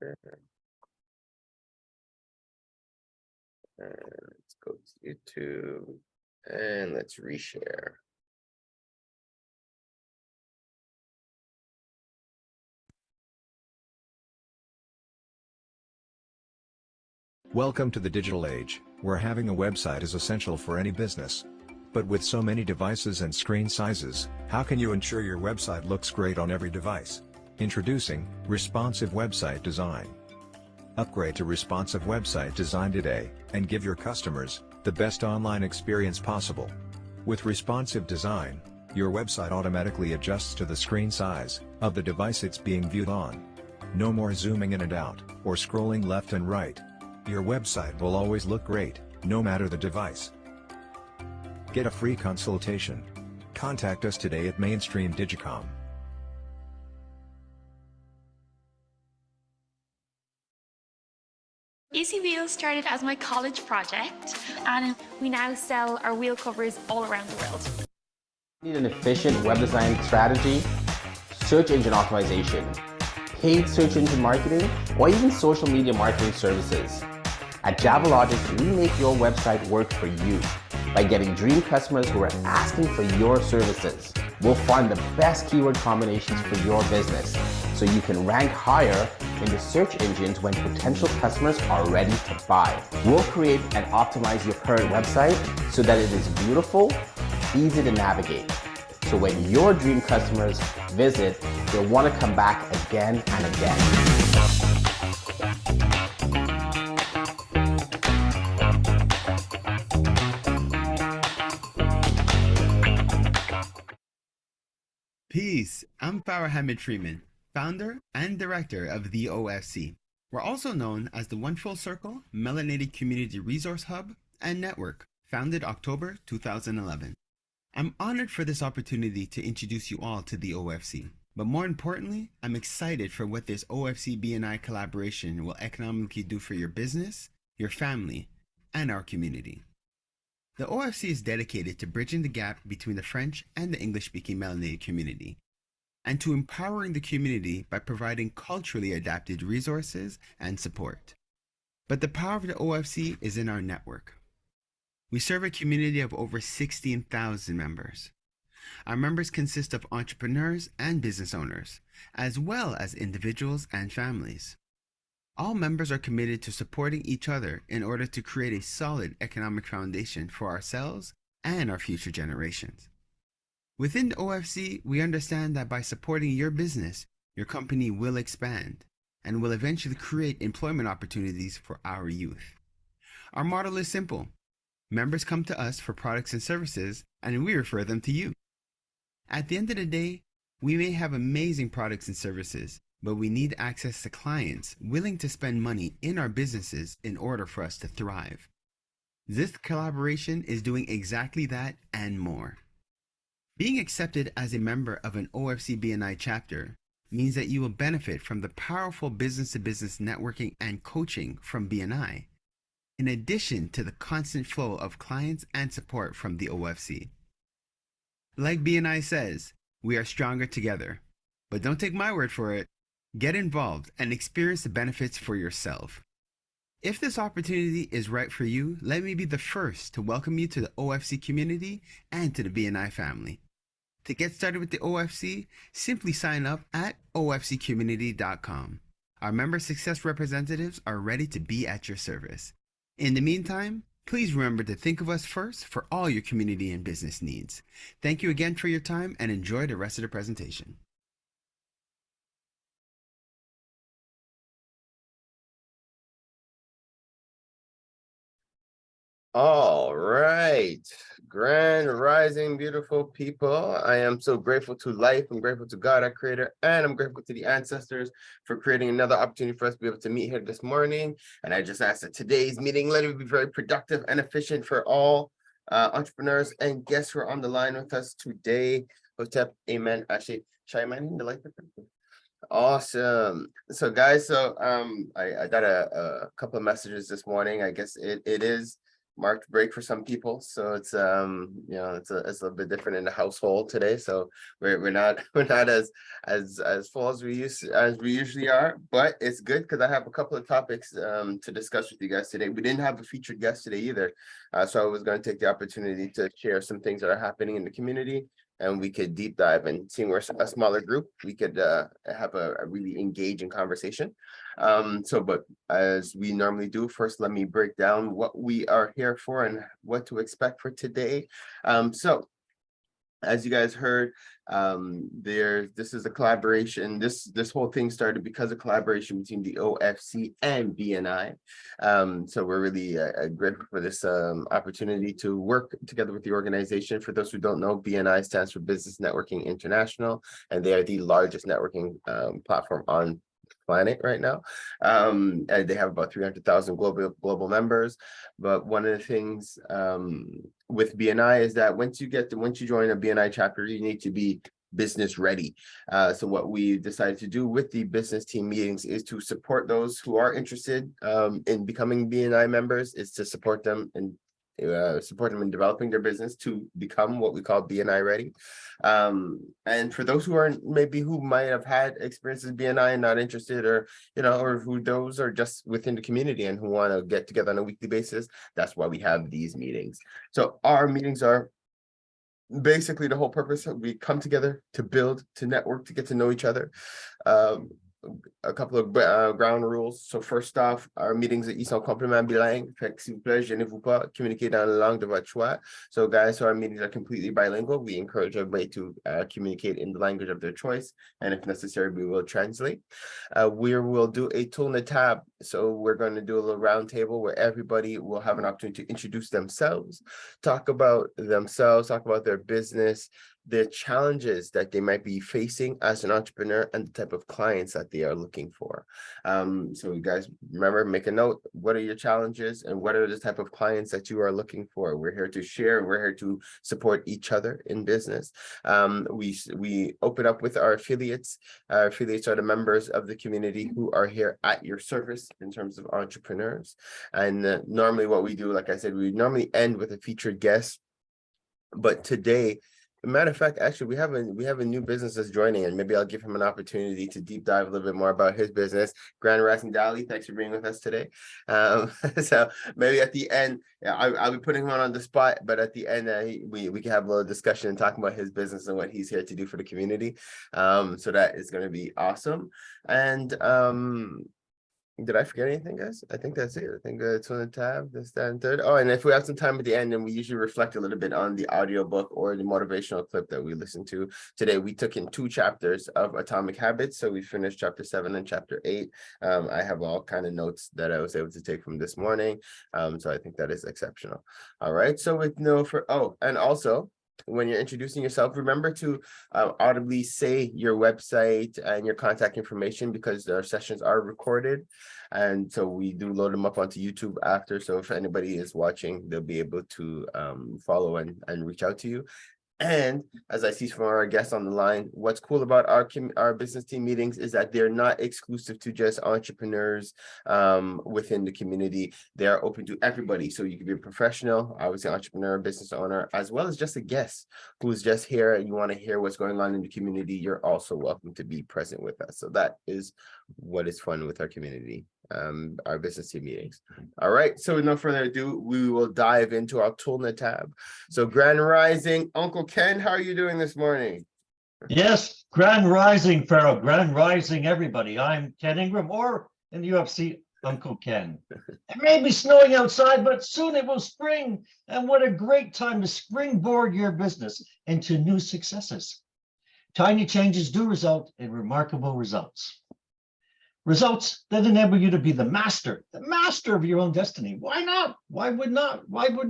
And let's go to YouTube and let's reshare. Welcome to the digital age, where having a website is essential for any business. But with so many devices and screen sizes, how can you ensure your website looks great on every device? Introducing Responsive Website Design. Upgrade to responsive website design today, and give your customers the best online experience possible. With responsive design, your website automatically adjusts to the screen size of the device it's being viewed on. No more zooming in and out, or scrolling left and right. Your website will always look great, no matter the device. Get a free consultation. Contact us today at Mainstream Digicom. Easy Wheels started as my college project, and we now sell our wheel covers all around the world. Need an efficient web design strategy, search engine optimization, paid search engine marketing, or even social media marketing services. At JavaLogic, we make your website work for you by getting dream customers who are asking for your services. We'll find the best keyword combinations for your business so you can rank higher in the search engines when potential customers are ready to buy. We'll create and optimize your current website so that it is beautiful, easy to navigate. So when your dream customers visit, they'll want to come back again and again. Peace, I'm Farah Hamid Freeman, founder and director of the OFC. We're also known as the One Full Circle Melanated Community Resource Hub and Network, founded October 2011. I'm honored for this opportunity to introduce you all to the OFC, but more importantly, I'm excited for what this OFC BNI collaboration will economically do for your business, your family, and our community. The OFC is dedicated to bridging the gap between the French and the English-speaking melanated community, and to empowering the community by providing culturally adapted resources and support. But the power of the OFC is in our network. We serve a community of over 16,000 members. Our members consist of entrepreneurs and business owners, as well as individuals and families. All members are committed to supporting each other in order to create a solid economic foundation for ourselves and our future generations. Within the OFC, we understand that by supporting your business, your company will expand and will eventually create employment opportunities for our youth. Our model is simple. Members come to us for products and services, and we refer them to you. At the end of the day, we may have amazing products and services, but we need access to clients willing to spend money in our businesses in order for us to thrive. This collaboration is doing exactly that and more. Being accepted as a member of an OFC BNI chapter means that you will benefit from the powerful business-to-business networking and coaching from BNI, in addition to the constant flow of clients and support from the OFC. Like BNI says, we are stronger together. But don't take my word for it. Get involved and experience the benefits for yourself. If this opportunity is right for you, let me be the first to welcome you to the OFC community and to the BNI family. To get started with the OFC, simply sign up at ofccommunity.com. Our member success representatives are ready to be at your service. In the meantime, please remember to think of us first for all your community and business needs. Thank you again for your time and enjoy the rest of the presentation. All right. Grand rising, beautiful people. I am so grateful to life. I'm grateful to God, our creator, and I'm grateful to the ancestors for creating another opportunity for us to be able to meet here this morning. And I just ask that today's meeting, let it be very productive and efficient for all entrepreneurs and guests who are on the line with us today. Hotep, amen. Actually, should I mind the light? Awesome. So guys, I got a couple of messages this morning. I guess it is marked break for some people, so it's it's a little bit different in the household today. So we're not as full as we usually are, but it's good because I have a couple of topics to discuss with you guys today. We didn't have a featured guest today either, so I was going to take the opportunity to share some things that are happening in the community, and we could deep dive, and seeing we're a smaller group, we could have a really engaging conversation. But as we normally do, first, let me break down what we are here for and what to expect for today. So as you guys heard, this is a collaboration. This whole thing started because of collaboration between the OFC and BNI. So we're really grateful for this opportunity to work together with the organization. For those who don't know, BNI stands for Business Networking International, and they are the largest networking platform on planet right now. And they have about 300,000 global members. But one of the things with BNI is that once you join a BNI chapter, you need to be business ready. So what we decided to do with the business team meetings is to support those who are interested in becoming BNI members, is to support them in developing their business to become what we call BNI ready. And for those who might have had experiences BNI and not interested, or who those are just within the community and who want to get together on a weekly basis, that's why we have these meetings. So our meetings are basically the whole purpose. We come together to build, to network, to get to know each other. A couple of ground rules. So first off, our meetings ils sont complètement bilingues. Fait que s'il vous plaît, gênez-vous pas, communiquez dans la langue de votre choix. So guys, so our meetings are completely bilingual. We encourage everybody to communicate in the language of their choice, and if necessary, we will translate. We will do a tool in the tab. So we're going to do a little round table where everybody will have an opportunity to introduce themselves, talk about their business, the challenges that they might be facing as an entrepreneur, and the type of clients that they are looking for. So you guys remember, make a note. What are your challenges and what are the type of clients that you are looking for? We're here to share. We're here to support each other in business. We open up with our affiliates. Our affiliates are the members of the community who are here at your service in terms of entrepreneurs. And normally what we do, like I said, we normally end with a featured guest. But today, matter of fact, actually, we have a new business that's joining, and maybe I'll give him an opportunity to deep dive a little bit more about his business. Grand Rising Dali, thanks for being with us today. So maybe at the end, I'll be putting him on the spot, but at the end, we can have a little discussion and talking about his business and what he's here to do for the community. So that is going to be awesome. And did I forget anything, guys? I think that's it. I think it's on the tab, this, that, and third. Oh, and if we have some time at the end, then we usually reflect a little bit on the audiobook or the motivational clip that we listened to. Today, we took in 2 chapters of Atomic Habits. So we finished chapter 7 and chapter 8. I have all kind of notes that I was able to take from this morning. So I think that is exceptional. All right. So and also, when you're introducing yourself, remember to audibly say your website and your contact information, because our sessions are recorded. And so we do load them up onto YouTube after. So if anybody is watching, they'll be able to follow and reach out to you. And as I see from our guests on the line, what's cool about our business team meetings is that they're not exclusive to just entrepreneurs within the community. They are open to everybody. So you can be a professional, obviously entrepreneur, business owner, as well as just a guest who's just here and you want to hear what's going on in the community. You're also welcome to be present with us. So that is what is fun with our community, our business team meetings. All right, so with no further ado, we will dive into our Toolnet tab. So Grand Rising, Uncle Ken, how are you doing this morning? Yes, Grand Rising, Pharaoh, Grand Rising, everybody. I'm Ken Ingram, or in the UFC, Uncle Ken. It may be snowing outside, but soon it will spring. And what a great time to springboard your business into new successes. Tiny changes do result in remarkable results. Results that enable you to be the master of your own destiny. Why not? Why would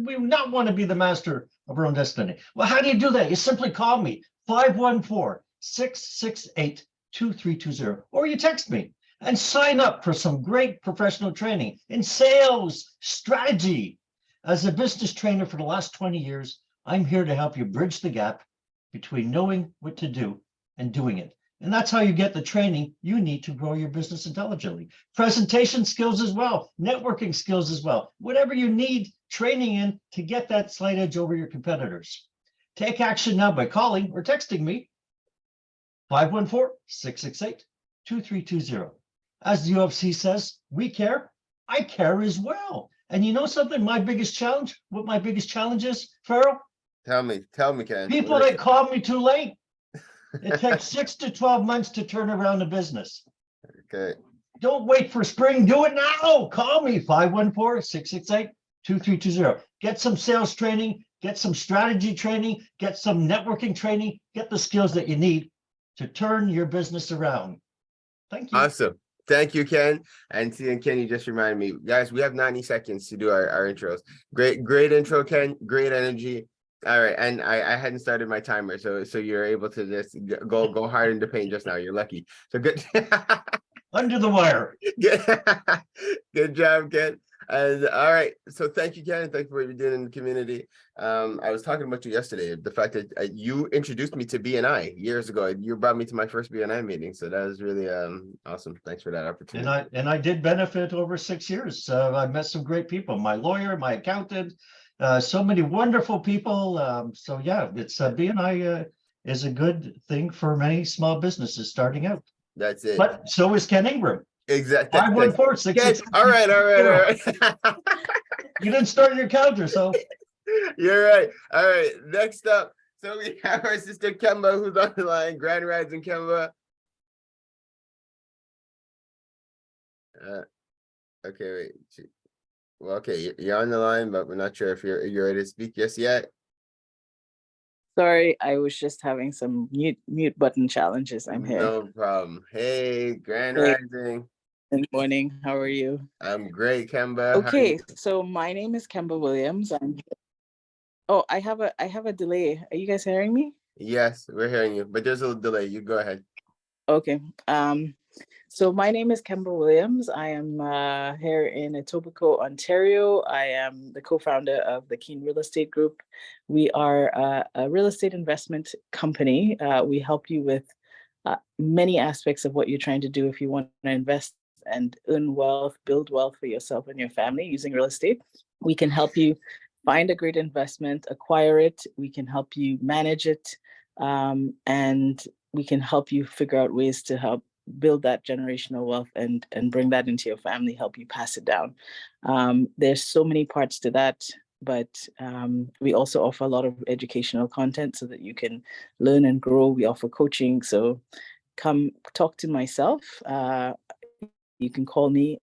we not want to be the master of our own destiny? Well, how do you do that? You simply call me 514-668-2320, or you text me and sign up for some great professional training in sales strategy. As a business trainer for the last 20 years, I'm here to help you bridge the gap between knowing what to do and doing it. And that's how you get the training you need to grow your business intelligently. Presentation skills as well, networking skills as well, whatever you need training in to get that slight edge over your competitors. Take action now by calling or texting me 514-668-2320. As the UFC says, we care, I care as well. And you know something, what my biggest challenge is, Farrell? Tell me, Ken. People What is that call me too late. It takes 6 to 12 months to turn around a business. it? Okay. Don't wait for spring. Do it now. Call me 514-668-2320. Get some sales training, get some strategy training, get some networking training, get the skills that you need to turn your business around. Thank you. Awesome. Thank you, Ken. And Ken, you just reminded me, guys, we have 90 seconds to do our intros. Great intro, Ken. Great energy. All right. And I hadn't started my timer. So you're able to just go hard in the paint just now. You're lucky. So good. Under the wire. Good job, Ken. And all right. So thank you, Ken. Thank you for what you're doing in the community. I was talking about you yesterday, the fact that you introduced me to BNI years ago. You brought me to my first BNI meeting. So that was really awesome. Thanks for that opportunity. And I did benefit over 6 years. I met some great people, my lawyer, my accountant, so many wonderful people. So yeah, it's BNI is a good thing for many small businesses starting out. That's it. But so is Ken Ingram. Exactly. 514-668. All right. You didn't start your counter, so You're right. All right. Next up, so we have our sister Kemba, who's on the line. Grand Rising, Kemba. Okay, wait. Well, okay, you're on the line, but we're not sure if you're ready to speak just yet. Sorry, I was just having some mute button challenges. I'm here. No problem. Hey, Grand Hey. Rising. Good morning. How are you? I'm great, Kemba. How are Okay, you? so my name is Kemba Williams. Oh, I have a delay. Are you guys hearing me? Yes, we're hearing you, but there's a little delay. You go ahead. Okay. So my name is Kemba Williams. I am here in Etobicoke, Ontario. I am the co-founder of the Keen Real Estate Group. We are a real estate investment company. We help you with many aspects of what you're trying to do if you want to invest and earn wealth, build wealth for yourself and your family using real estate. We can help you find a great investment, acquire it. We can help you manage it, and we can help you figure out ways to help build that generational wealth and bring that into your family, help you pass it down. There's so many parts to that, but we also offer a lot of educational content so that you can learn and grow. We offer coaching, so come talk to myself. You can call me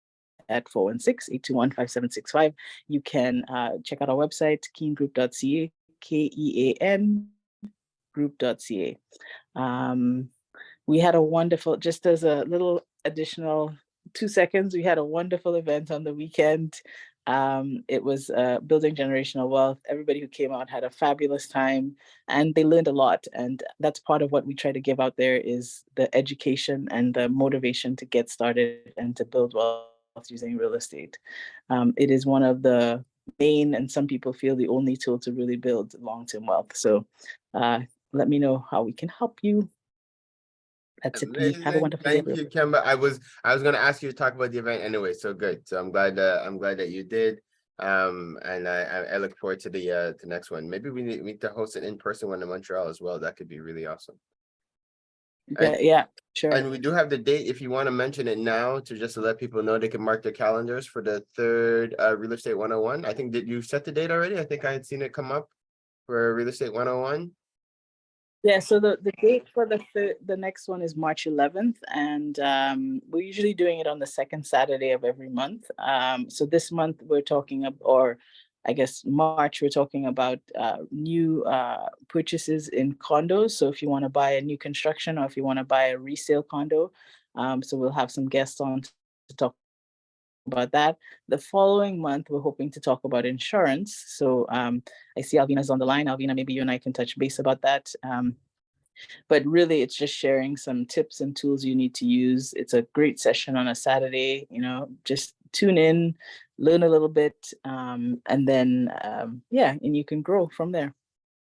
at 416-821-5765. You can check out our website, keengroup.ca, KEAN group.ca. We had a wonderful, just as a little additional 2 seconds, we had a wonderful event on the weekend. It was building generational wealth. Everybody who came out had a fabulous time and they learned a lot. And that's part of what we try to give out there is the education and the motivation to get started and to build wealth using real estate. It is one of the main, and some people feel the only tool to really build long-term wealth. So let me know how we can help you. That's it. Have a wonderful day. Thank you, Kemba. I was going to ask you to talk about the event anyway. So good. So I'm glad that you did. And I look forward to the next one. Maybe we need to host an in-person one in Montreal as well. That could be really awesome. Yeah, sure. And we do have the date if you want to mention it now to let people know they can mark their calendars for the third Real Estate 101. I think, did you set the date already? I think I had seen it come up for Real Estate 101. Yeah, so the date for the next one is March 11th, and we're usually doing it on the second Saturday of every month. So this month we're talking about, or I guess March, we're talking about new purchases in condos. So if you want to buy a new construction or if you want to buy a resale condo, so we'll have some guests on to talk about that. The following month, we're hoping to talk about insurance. So I see Alvina's on the line. Alvina, maybe you and I can touch base about that. But really, it's just sharing some tips and tools you need to use. It's a great session on a Saturday, just tune in, learn a little bit, and then, yeah, and you can grow from there.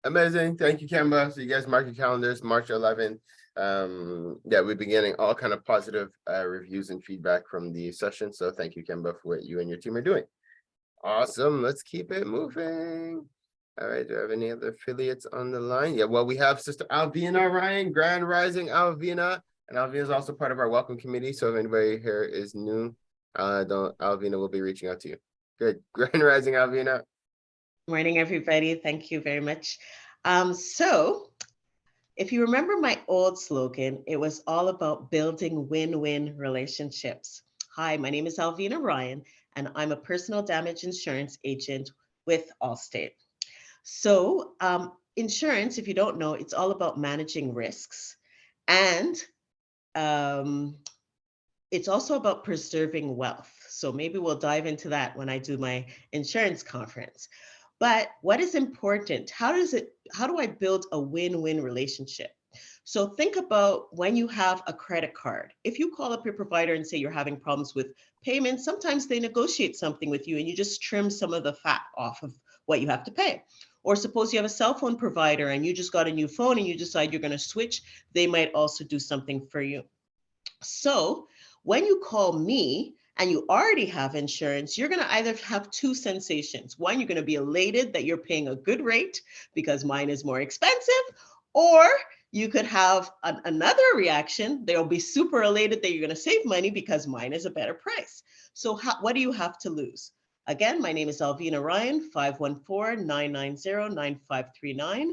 Amazing. Thank you, Kemba. So you guys mark your calendars, March 11th. Yeah, we've been getting all kind of positive reviews and feedback from the session. So thank you, Kemba, for what you and your team are doing. Awesome. Let's keep it moving. All right. Do I have any other affiliates on the line? Yeah, well, we have Sister Alvina Ryan, Grand Rising Alvina. And Alvina is also part of our welcome committee. So if anybody here is new, Alvina will be reaching out to you. Good. Grand Rising Alvina. Morning, everybody. Thank you very much. So if you remember my old slogan, it was all about building win-win relationships. Hi, my name is Alvina Ryan, and I'm a personal damage insurance agent with Allstate. So insurance, if you don't know, it's all about managing risks. And it's also about preserving wealth. So maybe we'll dive into that when I do my insurance conference. But what is important? How do I build a win-win relationship? So think about when you have a credit card. If you call up your provider and say you're having problems with payments, sometimes they negotiate something with you and you just trim some of the fat off of what you have to pay. Or suppose you have a cell phone provider and you just got a new phone and you decide you're going to switch, they might also do something for you. So when you call me and you already have insurance, you're going to either have two sensations. One, you're going to be elated that you're paying a good rate because mine is more expensive, or you could have another reaction. They'll be super elated that you're going to save money because mine is a better price. So what do you have to lose? Again, my name is Alvina Ryan, 514-990-9539.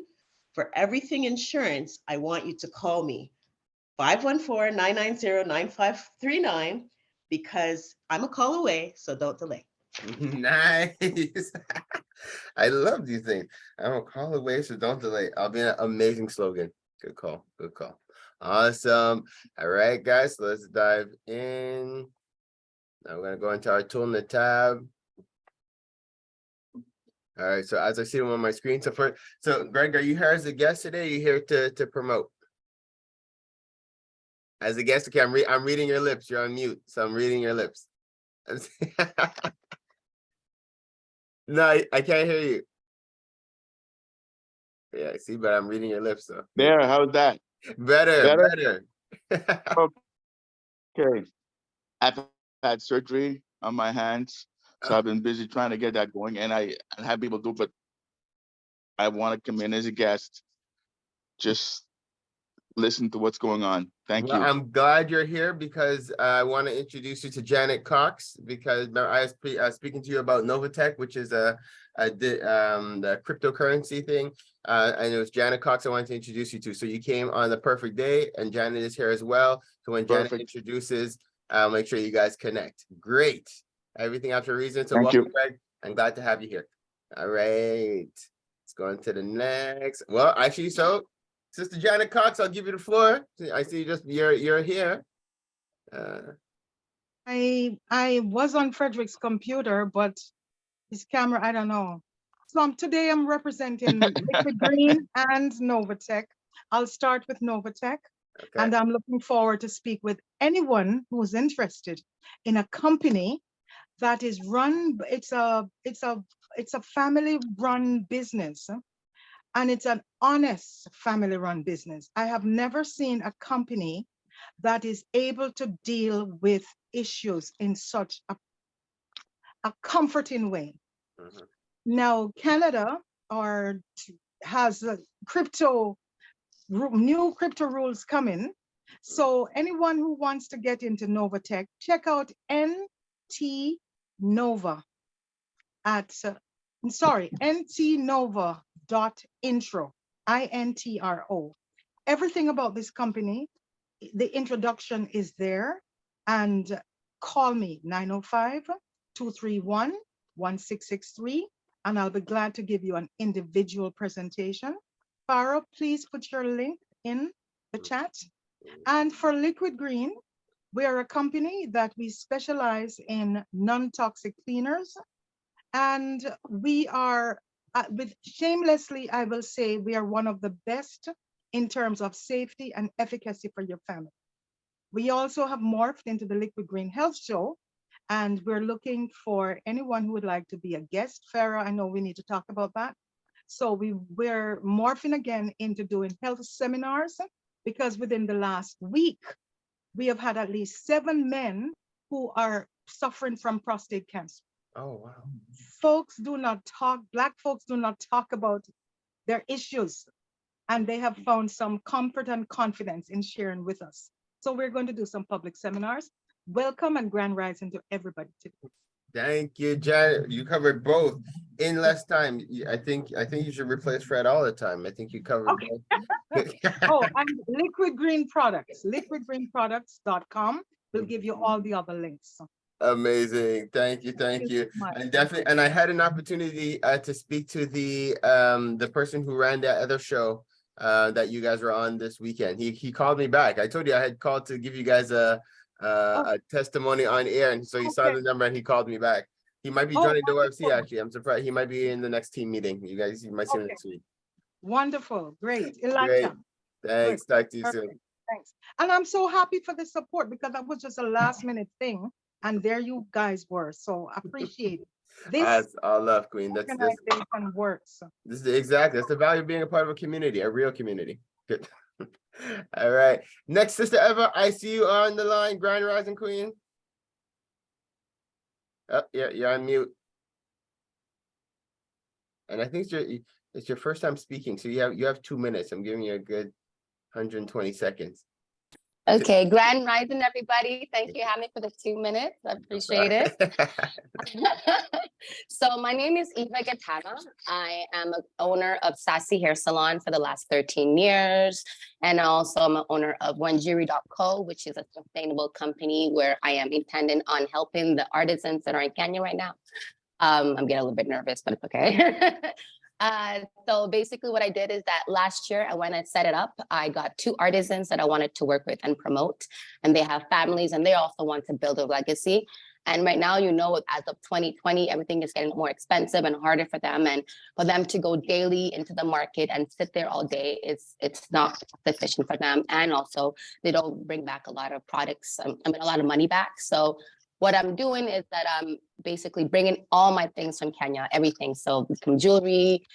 For everything insurance, I want you to call me 514-990-9539 because I'm a call away, so don't delay. Nice. I love these things. I'm a call away, so don't delay. I'll be an amazing slogan. Good call. Good call. Awesome. All right, guys, so let's dive in. Now we're going to go into our tool in the tab. All right, so as I see them on my screen, so Greg, are you here as a guest today? Are you here to promote? As a guest, okay, I'm reading your lips. You're on mute, so I'm reading your lips. No, I can't hear you. Yeah, I see, but I'm reading your lips, so. There, how's that? Better. Okay. I've had surgery on my hands, so I've been busy trying to get that going, and I have people do, but I want to come in as a guest, just listen to what's going on. Thank Well, you. I'm glad you're here because I want to introduce you to Janet Cox because I was speaking to you about Novatech, which is the cryptocurrency thing. And it was Janet Cox I wanted to introduce you to. So you came on the perfect day, and Janet is here as well. So when Janet introduces, make sure you guys connect. Great. Everything after a reason. So Thank welcome, you. Greg. I'm glad to have you here. All right. Let's go on to the next. Well, actually, so Sister Janet Cox, I'll give you the floor. I see you're here. I was on Frederick's computer, but his camera, I don't know. So today I'm representing Liquid Green and Novatech. I'll start with Novatech, and I'm looking forward to speak with anyone who's interested in a company that is run. It's a family-run business, and it's an honest family-run business. I have never seen a company that is able to deal with issues in such a comforting way. Now, Canada has new crypto rules coming. So anyone who wants to get into Novatech, check out NT Nova at, ntnova.intro, INTRO. Everything about this company, the introduction is there, and call me 905-231-1663, and I'll be glad to give you an individual presentation. Farah, please put your link in the chat. And for Liquid Green, we are a company that we specialize in non-toxic cleaners, and we are, shamelessly, I will say, we are one of the best in terms of safety and efficacy for your family. We also have morphed into the Liquid Green Health Show, and we're looking for anyone who would like to be a guest. Farah, I know we need to talk about that. So we're morphing again into doing health seminars, because within the last week, we have had at least 7 men who are suffering from prostate cancer. Oh, wow. Folks do not talk, Black folks do not talk about their issues, and they have found some comfort and confidence in sharing with us. So we're going to do some public seminars. Welcome and grand rising to everybody today. Thank you, Janet. You covered both in less time. I think you should replace Fred all the time. I think you covered both. Oh, and Liquid Green Products, liquidgreenproducts.com will give you all the other links. Amazing. Thank you. And definitely, and I had an opportunity to speak to the person who ran that other show that you guys were on this weekend. He called me back. I told you I had called to give you guys a testimony on air, and so he saw the number and he called me back. He might be joining the OFC actually. I'm surprised. He might be in the next team meeting. You might see him next week. Wonderful. Great. Elijah. Great. Thanks. Great. Talk to you soon. Thanks. And I'm so happy for the support because that was just a last minute thing. And there you guys were. So appreciate it. That's all love, Queen. That's organization works. This is exactly. That's the value of being a part of a community, a real community. Good. All right. Next, Sister Eva, I see you on the line. Grand Rising Queen. Oh, yeah, you're on mute. And I think it's your first time speaking, so you have 2 minutes. I'm giving you a good 120 seconds. Okay, grand rising, everybody. Thank you, Hamid, for the 2 minutes. I appreciate it. So my name is Eva Gatana. I am an owner of Sassy Hair Salon for the last 13 years. And also I'm an owner of Wanjiri.co, which is a sustainable company where I am intending on helping the artisans that are in Kenya right now. I'm getting a little bit nervous, but it's okay. So basically what I did is that last year when I set it up, I got 2 artisans that I wanted to work with and promote, and they have families and they also want to build a legacy. And right now, as of 2020, everything is getting more expensive and harder for them. And for them to go daily into the market and sit there all day, it's not sufficient for them. And also they don't bring back a lot of products, a lot of money back. So what I'm doing is that I'm basically bringing all my things from Kenya, everything. So from jewelry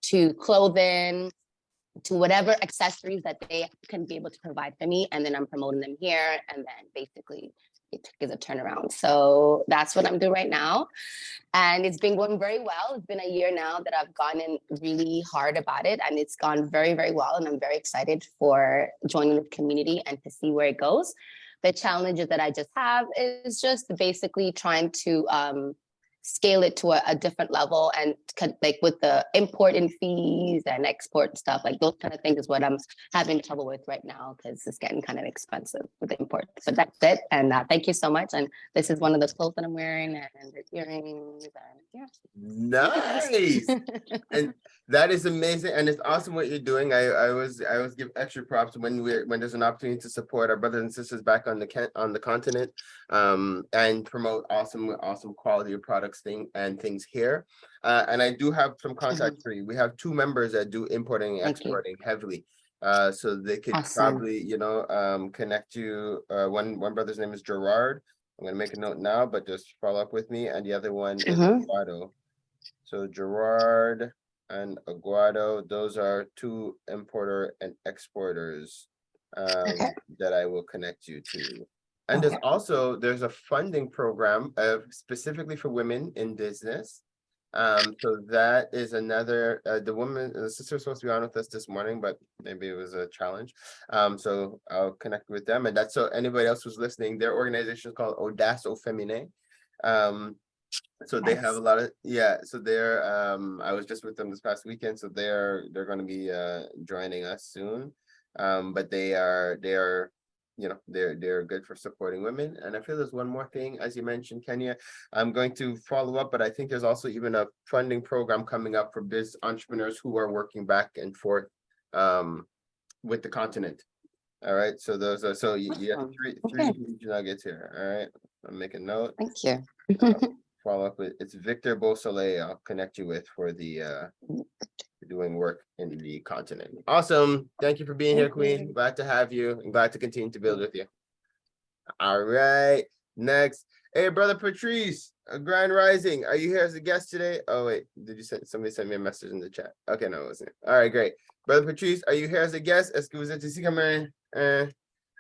to clothing to whatever accessories that they can be able to provide for me. And then I'm promoting them here. And then basically it is a turnaround. So that's what I'm doing right now. And it's been going very well. It's been a year now that I've gone in really hard about it. And it's gone very, very well. And I'm very excited for joining the community and to see where it goes. The challenges that I just have is just basically trying to scale it to a different level, and like with the import and fees and export stuff, like those kind of things is what I'm having trouble with right now because it's getting kind of expensive with the import. But that's it. And thank you so much. And this is one of the clothes that I'm wearing, and the earrings, and yeah. Nice. And that is amazing, and it's awesome what you're doing. I always give extra props when there's an opportunity to support our brothers and sisters back on the continent, and promote awesome quality of products and things here. And I do have some contacts for you. We have 2 members that do importing and exporting heavily. So they could probably connect you. One brother's name is Gerard. I'm gonna make a note now, but just follow up with me. And the other one is Aguado. So Gerard and Aguado, those are 2 importer and exporters that I will connect you to. And there's a funding program specifically for women in business. So that is another, the sister was supposed to be on with us this morning, but maybe it was a challenge. So I'll connect with them. And that's so anybody else who's listening, their organization is called Audace au Féminin. So they have a lot of, so they're, I was just with them this past weekend, so they're going to be joining us soon. But they're good for supporting women. And I feel there's one more thing, as you mentioned, Kenya, I'm going to follow up, but I think there's also even a funding program coming up for business entrepreneurs who are working back and forth with the continent. All right, so those are, so you have three nuggets here. All right, I'm making note. Thank you. Follow up with, it's Victor Beausoleil I'll connect you with for the doing work in the continent. Awesome. Thank you for being here, Queen. Glad to have you and glad to continue to build with you. All right, next. Hey, brother Patrice, Grand Rising, are you here as a guest today? Oh wait, did you send somebody send me a message in the chat? Okay, no, it wasn't. All right, great. Brother Patrice, are you here as a guest? Est-ce que vous êtes ici comme un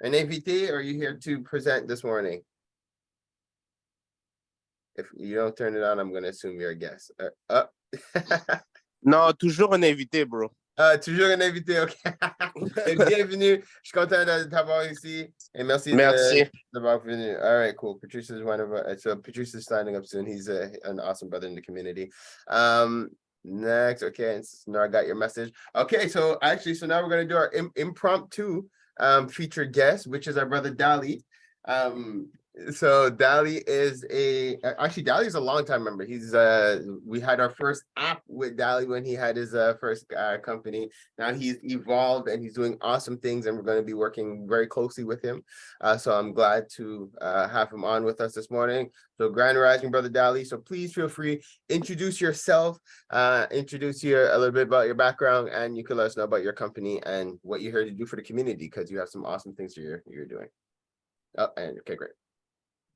invité, or are you here to present this morning? If you don't turn it on, I'm gonna assume you're a guest. Non, toujours un invité, bro. Toujours un invité, ok. Et bienvenue. Je suis content de t'avoir ici. Et merci, Merci. d'avoir venu. All right, cool. Patrice is one of us. So Patrice is signing up soon. He's an awesome brother in the community. Next, okay. And now I got your message. Okay, so actually, so now we're gonna do our impromptu featured guest, which is our brother Dali. So Dali is Dali is a longtime member. He's we had our first app with Dali when he had his first company. Now he's evolved and he's doing awesome things, and we're going to be working very closely with him. So I'm glad to have him on with us this morning. So Grand Rising, brother Dali. So please feel free, introduce yourself, introduce a little bit about your background, and you can let us know about your company and what you're here to do for the community, because you have some awesome things you're doing. Oh, and okay, great.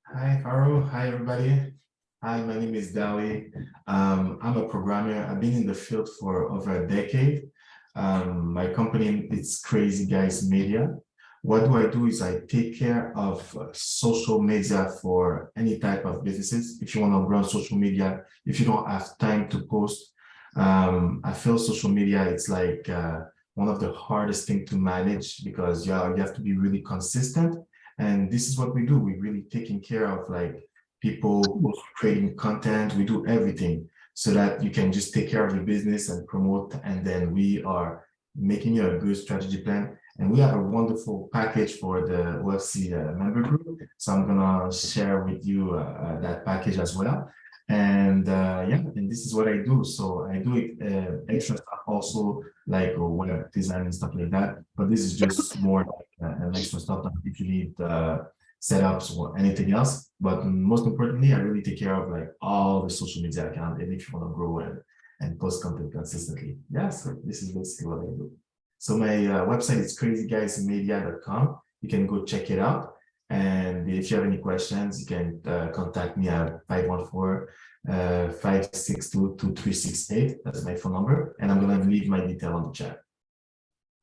Hi, Faro. Hi, everybody. Hi, my name is Dali. I'm a programmer. I've been in the field for over a decade. My company is Crazy Guys Media. What do I do is I take care of social media for any type of businesses. If you want to run social media, if you don't have time to post, I feel social media, it's like one of the hardest things to manage, because you have to be really consistent. And this is what we do. We're really taking care of like people creating content. We do everything so that you can just take care of your business and promote. And then we are making you a good strategy plan. And we have a wonderful package for the OFC member group. So I'm gonna share with you that package as well. And yeah, and this is what I do. So I do extra stuff also, like web design and stuff like that. But this is just more like an extra stuff that if you need setups or anything else. But most importantly, I really take care of like all the social media accounts, and if you want to grow and post content consistently. Yeah, so this is basically what I do. So my website is crazyguysmedia.com. You can go check it out. And if you have any questions, you can contact me at 514-562-2368. That's my phone number. And I'm going to leave my detail on the chat.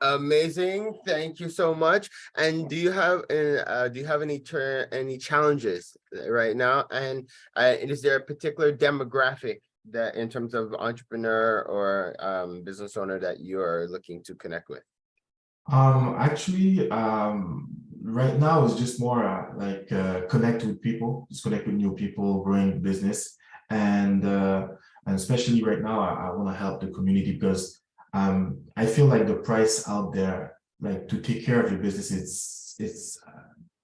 Amazing. Thank you so much. And do you have any challenges right now? And is there a particular demographic that, in terms of entrepreneur or business owner, that you are looking to connect with? Actually, right now it's just more like connect with people, just connect with new people, growing business, and especially right now, I want to help the community, because I feel like the price out there, like to take care of your business, it's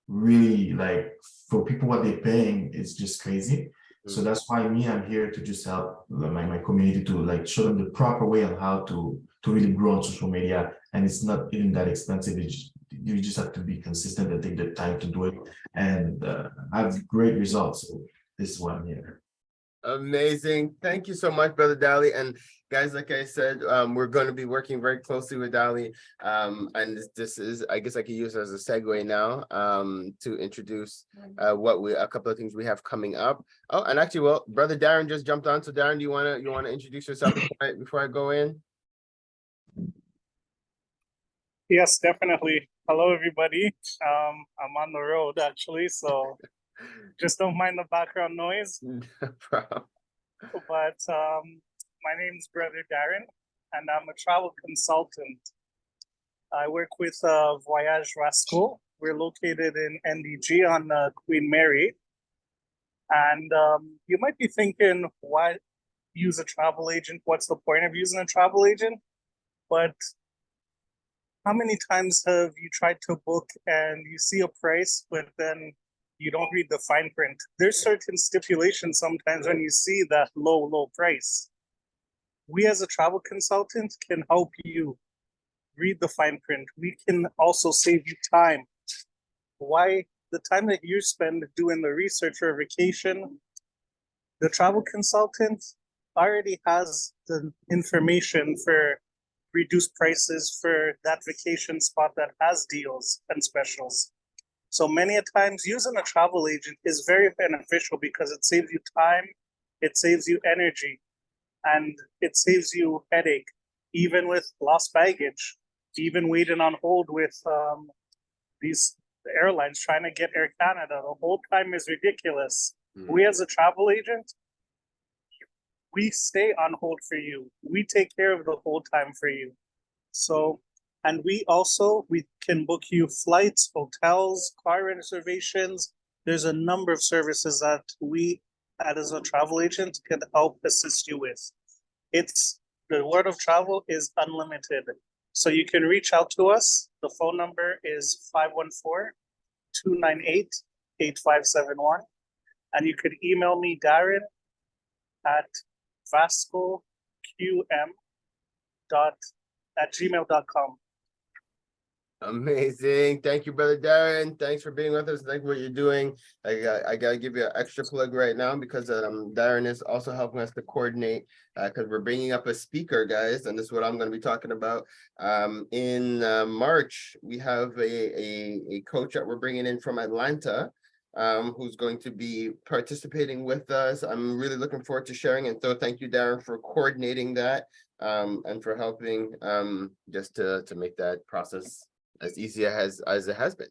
really like for people what they're paying, it's just crazy. So that's why I'm here to just help my community to like show them the proper way on how to really grow on social media. And it's not even that expensive. You just have to be consistent and take the time to do it, and have great results. So this is why I'm here. Amazing. Thank you so much, brother Dali. And guys, like I said, we're going to be working very closely with Dali. And this is, I guess I could use it as a segue now to introduce a couple of things we have coming up. Oh, and actually, well, brother Darren just jumped on. So Darren, do you want to introduce yourself before I go in? Yes, definitely. Hello, everybody. I'm on the road actually, so just don't mind the background noise. No problem. But my name is Brother Darren, and I'm a travel consultant. I work with Voyage Rascal. We're located in NDG on Queen Mary. And you might be thinking, why use a travel agent? What's the point of using a travel agent? But how many times have you tried to book and you see a price, but then you don't read the fine print? There's certain stipulations sometimes when you see that low price. We as a travel consultant can help you read the fine print. We can also save you time. Why? The time that you spend doing the research or vacation, the travel consultant already has the information for reduced prices for that vacation spot that has deals and specials. So many a times using a travel agent is very beneficial because it saves you time, it saves you energy, and it saves you headache, even with lost baggage, even waiting on hold with these airlines trying to get Air Canada. The whole time is ridiculous. We as a travel agent, we stay on hold for you. We take care of the whole time for you. So, and we can book you flights, hotels, car reservations. There's a number of services that we as a travel agent can help assist you with. The word of travel is unlimited. So you can reach out to us. The phone number is 514-298-8571. And you could email me, Darren, at vascoqm@gmail.com. Amazing. Thank you, Brother Darren. Thanks for being with us. Thank you for what you're doing. I gotta give you an extra plug right now because Darren is also helping us to coordinate because we're bringing up a speaker, guys, and this is what I'm going to be talking about. In March, we have a coach that we're bringing in from Atlanta, who's going to be participating with us. I'm really looking forward to sharing, and so thank you, Darren, for coordinating that and for helping just to make that process as easy as it has been.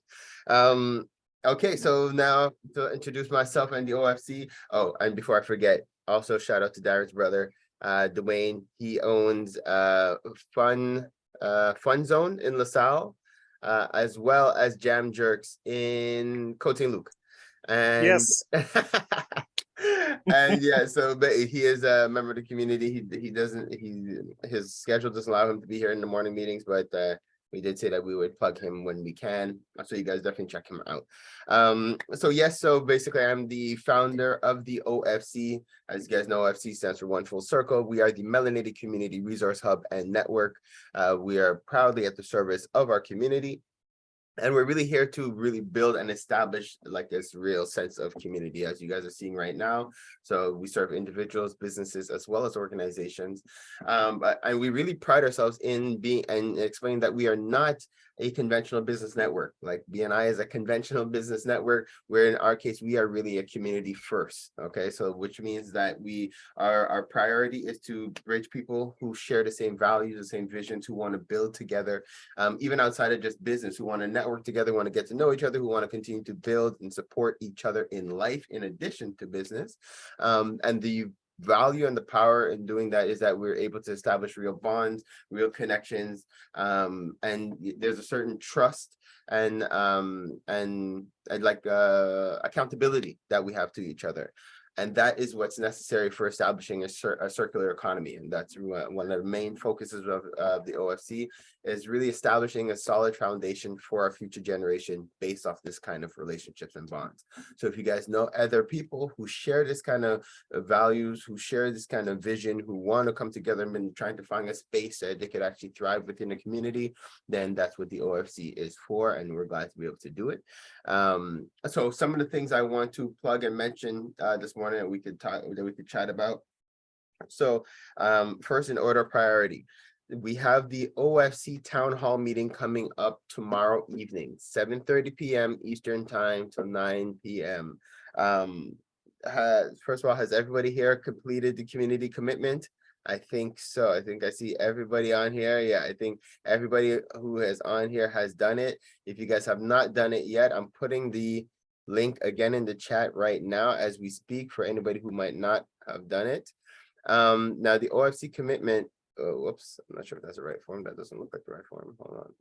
Okay, so now to introduce myself and the OFC. Oh, and before I forget, also shout out to Darren's brother, Dwayne. He owns Fun Zone in LaSalle, as well as Jam Jerks in Côte Saint Luc. And yes. And yeah, so but he is a member of the community. His schedule doesn't allow him to be here in the morning meetings, but we did say that we would plug him when we can. So you guys definitely check him out. So basically I'm the founder of the OFC. As you guys know, OFC stands for One Full Circle. We are the Melanated Community Resource Hub and Network. We are proudly at the service of our community. And we're really here to really build and establish like this real sense of community, as you guys are seeing right now. So we serve individuals, businesses, as well as organizations. And we really pride ourselves in being and explaining that we are not a conventional business network. Like BNI is a conventional business network, where in our case, we are really a community first. Okay, so which means that our priority is to bridge people who share the same values, the same visions, who want to build together, even outside of just business, who want to network together, want to get to know each other, who want to continue to build and support each other in life in addition to business. And the value and the power in doing that is that we're able to establish real bonds, real connections, and there's a certain trust and accountability that we have to each other. And that is what's necessary for establishing a circular economy. And that's one of the main focuses of the OFC, is really establishing a solid foundation for our future generation based off this kind of relationships and bonds. So if you guys know other people who share this kind of values, who share this kind of vision, who want to come together and been trying to find a space that they could actually thrive within the community, then that's what the OFC is for, and we're glad to be able to do it. So some of the things I want to plug and mention this morning that we could chat about. So first, in order of priority, we have the OFC town hall meeting coming up tomorrow evening, 7:30 p.m. Eastern time to 9 p.m. First of all, has everybody here completed the community commitment? I think so. I think I see everybody on here. Yeah, I think everybody who is on here has done it. If you guys have not done it yet, I'm putting the link again in the chat right now as we speak for anybody who might not have done it. Now the OFC commitment, whoops, I'm not sure if that's the right form. That doesn't look like the right form. Hold on,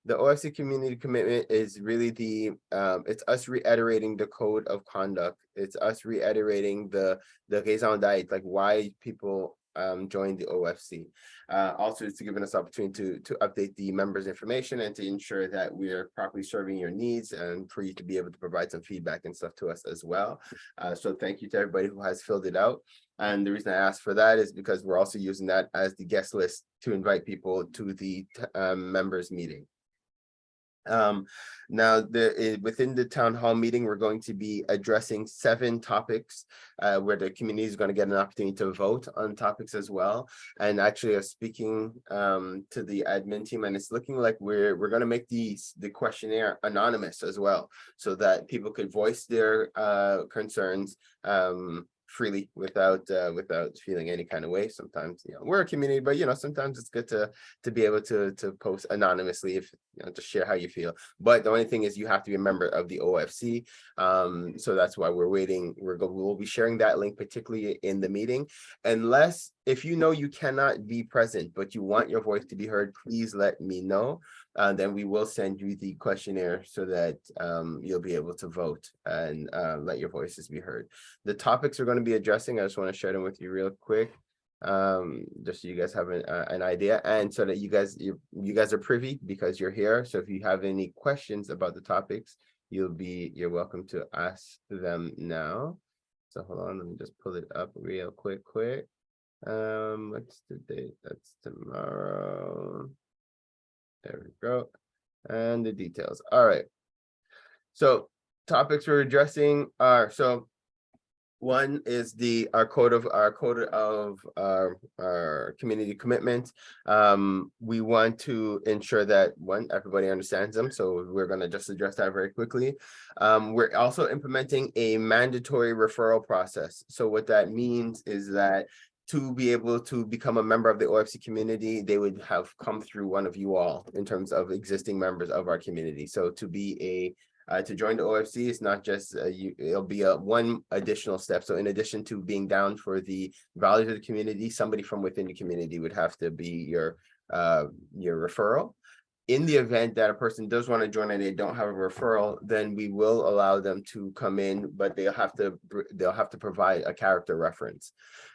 the OFC community commitment is really it's us reiterating the code of conduct. It's us reiterating the raison d'être, like why people join the OFC. Also, it's giving us opportunity to update the members' information and to ensure that we are properly serving your needs and for you to be able to provide some feedback and stuff to us as well. So thank you to everybody who has filled it out. And the reason I asked for that is because we're also using that as the guest list to invite people to the members meeting. Now, within the town hall meeting, we're going to be addressing 7 topics where the community is going to get an opportunity to vote on topics as well. And actually, I was speaking to the admin team, and it's looking like we're going to make the questionnaire anonymous as well, so that people could voice their concerns freely without feeling any kind of way. Sometimes, we're a community, but sometimes it's good to be able to post anonymously, if to share how you feel. But the only thing is you have to be a member of the OFC. So that's why we're waiting. We'll be sharing that link particularly in the meeting, unless if you cannot be present but you want your voice to be heard, please let me know. Then we will send you the questionnaire so that you'll be able to vote and let your voices be heard. The topics we're going to be addressing, I just want to share them with you real quick, just so you guys have an idea, and so that you guys are privy because you're here. So if you have any questions about the topics, you're welcome to ask them now. So hold on, let me just pull it up real quick. What's the date? That's tomorrow. There we go. And the details. All right. So topics we're addressing are, so one is our code of our community commitment. We want to ensure that everybody understands them. So we're going to just address that very quickly. We're also implementing a mandatory referral process. So what that means is that to be able to become a member of the OFC community, they would have come through one of you all in terms of existing members of our community. So to be to join the OFC, it's not just it'll be one additional step. So in addition to being down for the values of the community, somebody from within the community would have to be your referral. In the event that a person does want to join and they don't have a referral, then we will allow them to come in, but they'll have to provide a character reference.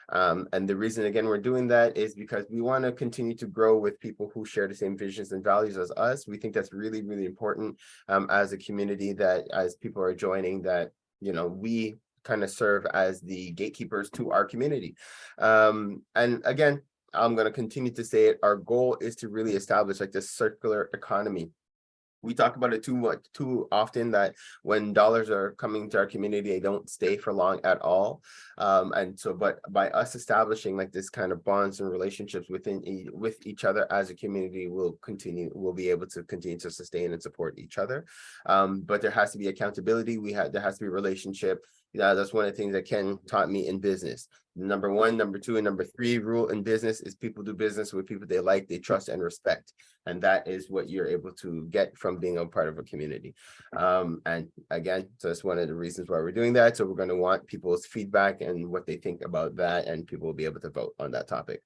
And the reason, again, we're doing that is because we want to continue to grow with people who share the same visions and values as us. We think that's really, really important as a community, that as people are joining, that, we kind of serve as the gatekeepers to our community. And again, I'm going to continue to say it. Our goal is to really establish like this circular economy. We talk about it too often, that when dollars are coming to our community, they don't stay for long at all. And so, but by us establishing like this kind of bonds and relationships with each other as a community, we'll be able to continue to sustain and support each other. But there has to be accountability. There has to be a relationship. That's one of the things that Ken taught me in business. Number 1, number 2, and number 3 rule in business is people do business with people they like, they trust, and respect. And that is what you're able to get from being a part of a community. And again, so that's one of the reasons why we're doing that. So we're going to want people's feedback and what they think about that, and people will be able to vote on that topic.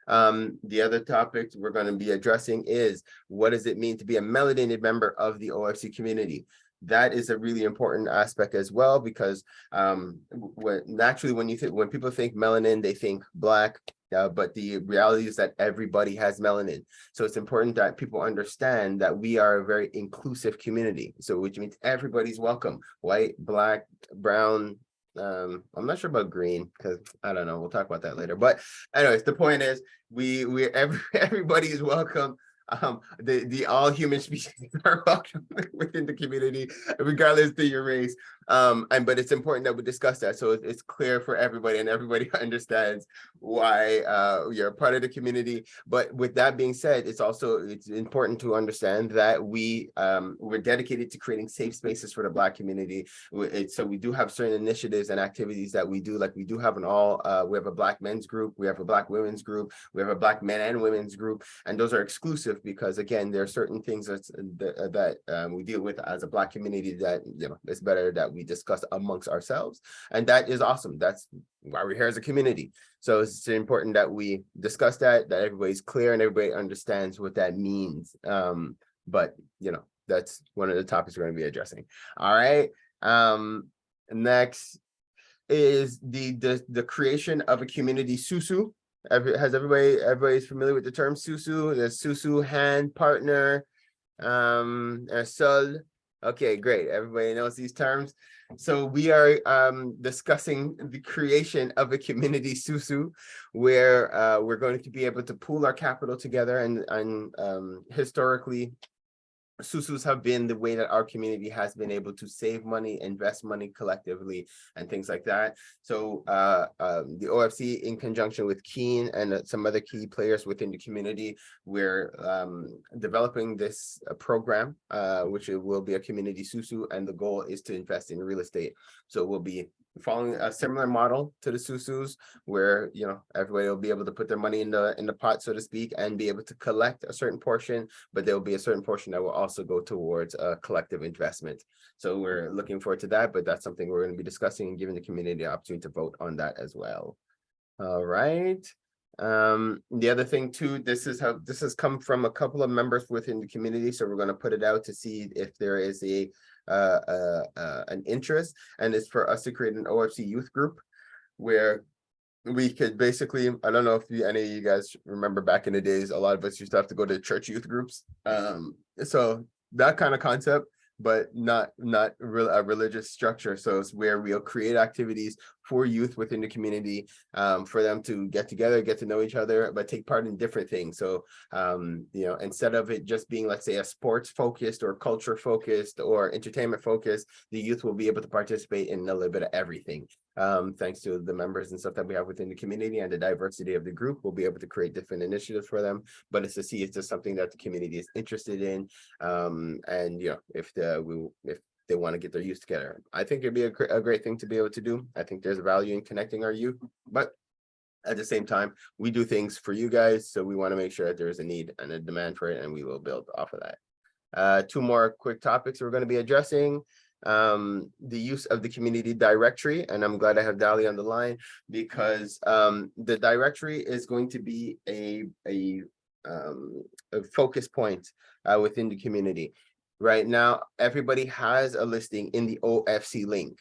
The other topic we're going to be addressing is, what does it mean to be a melanated member of the OFC community? That is a really important aspect as well, because naturally when people think melanin, they think Black, but the reality is that everybody has melanin. So it's important that people understand that we are a very inclusive community. So which means everybody's welcome: white, Black, brown. I'm not sure about green, because I don't know. We'll talk about that later. But anyways, the point is everybody is welcome. The all human species are welcome within the community, regardless of your race. But it's important that we discuss that, so it's clear for everybody and everybody understands why you're a part of the community. But with that being said, it's important to understand that we're dedicated to creating safe spaces for the Black community. So we do have certain initiatives and activities that we do. Like we do have we have a Black men's group, we have a Black women's group, we have a Black men and women's group, and those are exclusive because, again, there are certain things that we deal with as a Black community that it's better that we discuss amongst ourselves, and that is awesome. That's why we're here as a community. So it's important that we discuss that everybody's clear and everybody understands what that means. But that's one of the topics we're going to be addressing. All right. Next is the creation of a community SUSU. Everybody's familiar with the term SUSU? The SUSU, hand, partner, sol. Okay, great. Everybody knows these terms. So we are discussing the creation of a community SUSU, where we're going to be able to pool our capital together, and historically, SUSUs have been the way that our community has been able to save money, invest money collectively, and things like that. So the OFC, in conjunction with Keen and some other key players within the community, we're developing this program, which will be a community SUSU, and the goal is to invest in real estate. So we'll be following a similar model to the SUSUs, where everybody will be able to put their money in the pot, so to speak, and be able to collect a certain portion, but there will be a certain portion that will also go towards a collective investment. So we're looking forward to that, but that's something we're going to be discussing and giving the community the opportunity to vote on that as well. All right. The other thing too, this has come from a couple of members within the community, so we're going to put it out to see if there is an interest, and it's for us to create an OFC youth group where we could basically, I don't know if any of you guys remember back in the days, a lot of us used to have to go to church youth groups. So that kind of concept, but not a religious structure. So it's where we'll create activities for youth within the community, for them to get together, get to know each other, but take part in different things. So instead of it just being, let's say, a sports focused or culture focused or entertainment focused, the youth will be able to participate in a little bit of everything. Thanks to the members and stuff that we have within the community and the diversity of the group, we'll be able to create different initiatives for them. But it's to see it's just something that the community is interested in, and if they want to get their youth together. I think it'd be a great thing to be able to do. I think there's a value in connecting our youth, but at the same time, we do things for you guys, so we want to make sure that there is a need and a demand for it, and we will build off of that. Two more quick topics we're going to be addressing. The use of the community directory, and I'm glad I have Dali on the line, because the directory is going to be a focus point within the community. Right now, everybody has a listing in the OFC link.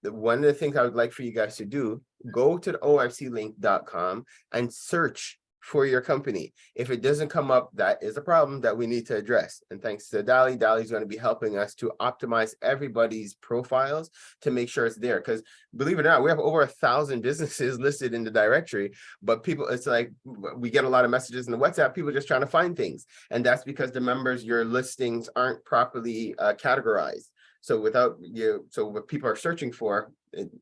One of the things I would like for you guys to do, go to the ofclink.com and search for your company. If it doesn't come up, that is a problem that we need to address. And thanks to Dali, Dali's going to be helping us to optimize everybody's profiles to make sure it's there. Because believe it or not, we have over 1,000 businesses listed in the directory, but people, it's like, we get a lot of messages in the WhatsApp, people just trying to find things. And that's because the members, your listings aren't properly categorized. So so what people are searching for,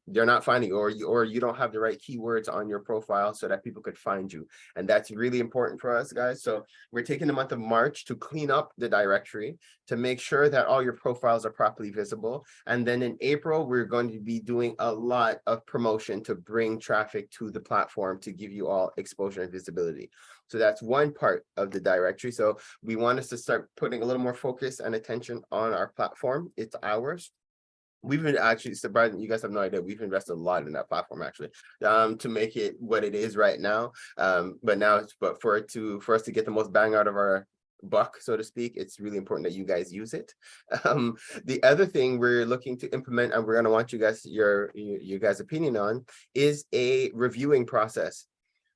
they're not finding, or you don't have the right keywords on your profile so that people could find you. And that's really important for us, guys. So we're taking the month of March to clean up the directory, to make sure that all your profiles are properly visible. And then in April, we're going to be doing a lot of promotion to bring traffic to the platform to give you all exposure and visibility. So that's one part of the directory. So we want us to start putting a little more focus and attention on our platform. It's ours. We've been actually surprised, you guys have no idea, we've invested a lot in that platform actually, to make it what it is right now. But for us to get the most bang out of our buck, so to speak, it's really important that you guys use it. The other thing we're looking to implement, and we're going to want you guys your guys' opinion on, is a reviewing process.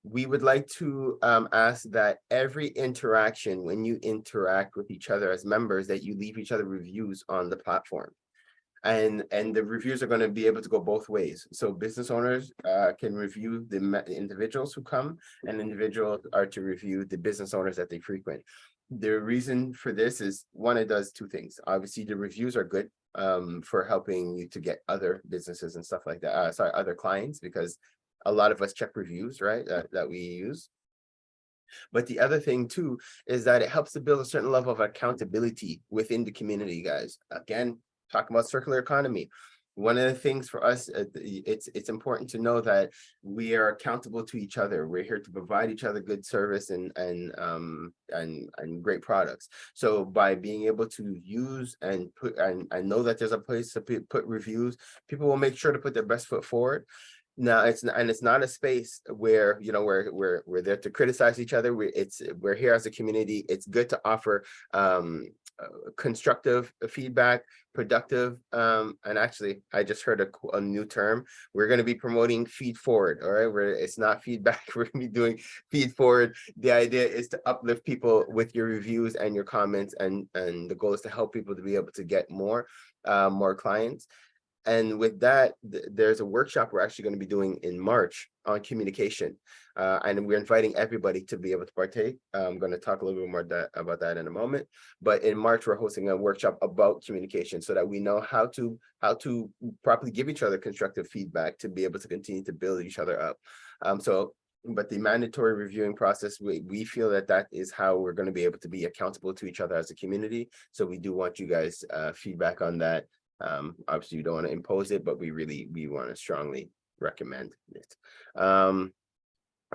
We would like to ask that every interaction, when you interact with each other as members, that you leave each other reviews on the platform. And the reviews are going to be able to go both ways. So business owners can review the individuals who come, and individuals are to review the business owners that they frequent. The reason for this is, one, it does two things. Obviously, the reviews are good for helping you to get other businesses and stuff like that. Other clients, because a lot of us check reviews, right, that we use. But the other thing too is that it helps to build a certain level of accountability within the community, guys. Again, talking about circular economy. One of the things for us, it's important to know that we are accountable to each other. We're here to provide each other good service and great products. So by being able to use and put, and I know that there's a place to put reviews, people will make sure to put their best foot forward. Now it's not a space where we're there to criticize each other. We're here as a community. It's good to offer constructive feedback, productive, and actually I just heard a new term. We're going to be promoting feed forward. All right, where it's not feedback, we're going to be doing feed forward. The idea is to uplift people with your reviews and your comments, and the goal is to help people to be able to get more clients. And with that, there's a workshop we're actually going to be doing in March on communication. And we're inviting everybody to be able to partake. I'm going to talk a little bit more about that in a moment. But in March, we're hosting a workshop about communication so that we know how to properly give each other constructive feedback to be able to continue to build each other up. But the mandatory reviewing process, we feel that is how we're going to be able to be accountable to each other as a community. So we do want you guys feedback on that. Obviously you don't want to impose it, but we want to strongly recommend it.